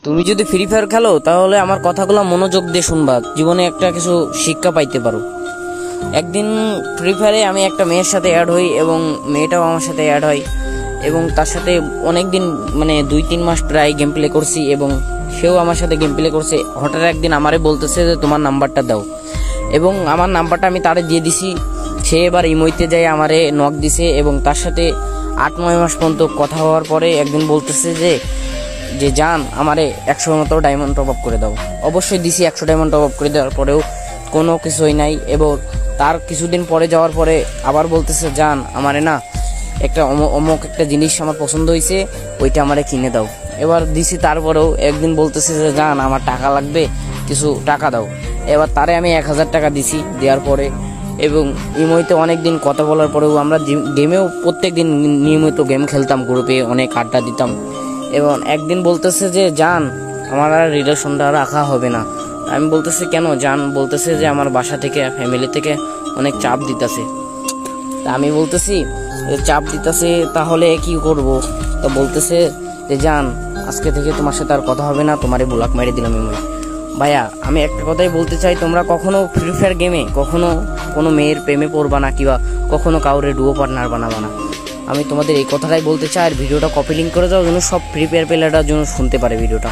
তুমি যদি free fire খেলো তাহলে আমার কথাগুলো মনোযোগ দিয়ে শুনবা, জীবনে একটা কিছু শিক্ষা পাইতে পারো। একদিন ফ্রি ফায়ারে আমি একটা মেয়ের সাথে অ্যাড হই এবং মেয়েটাও আমার সাথে অ্যাড হয় এবং তার সাথে অনেক দিন মানে 2-3 মাস প্রায় গেম প্লে করছি এবং সেও আমার সাথে গেম প্লে করছে। হঠাৎ একদিন আমারে বলতেছে যে তোমার নাম্বারটা দাও, এবং আমার নাম্বারটা আমি তারে দিয়ে দিছি। সে এবার ইমোইতে যায় আমারে নক দিছে এবং তার সাথে 8-9 মাস পর্যন্ত কথা হওয়ার পরে একদিন বলতেছে যে জান আমারে 100 মতো ডায়মন্ড টপ আপ করে দাও। অবশ্যই দিছি, 100 ডায়মন্ড টপ আপ করে দেওয়ার পরেও কোনো কিছুই নাই। এবং তার কিছুদিন পরে যাওয়ার পরে আবার বলতেছে জান আমারে না একটা অমুক একটা জিনিস আমার পছন্দ হয়েছে, ওইটা আমারে কিনে দাও। এবার দিছি, তারপরেও একদিন বলতেছে যে জান আমার টাকা লাগবে, কিছু টাকা দাও। এবার তারে আমি 1000 টাকা দিছি। দেওয়ার পরে এবং ইমোতে অনেক দিন কথা বলার পরেও আমরা গেমেও প্রত্যেক দিন নিয়মিত গেম খেলতাম, গ্রুপে অনেক আড্ডা দিতাম। এবং একদিন বলতেছে যে জান আমার আর রিলেশনটা রাখা হবে না। আমি বলতেছি কেন? জান বলতেছে যে আমার বাসা থেকে ফ্যামিলি থেকে অনেক চাপ দিতেছে। তা আমি বলতেছি চাপ দিতেছে তাহলে কি করব? তো বলতেছে যে জান আজকে থেকে তোমার সাথে আর কথা হবে না, তোমারে ব্লক মেরে দিলাম। ভাইয়া আমি একটা কথাই বলতে চাই, তোমরা কখনো ফ্রি ফায়ার গেমে কখনো কোনো মেয়ের প্রেমে পড়বা না, কিংবা কখনো কাউরে ডুও পার্টনার বানাবা না। আমি তোমাদের এই কথাটাই বলতে চাই। আর ভিডিওটা কপি লিঙ্ক করে দাও যেন সব ফ্রি ফায়ার প্লেয়াররা যেন শুনতে পারে ভিডিওটা।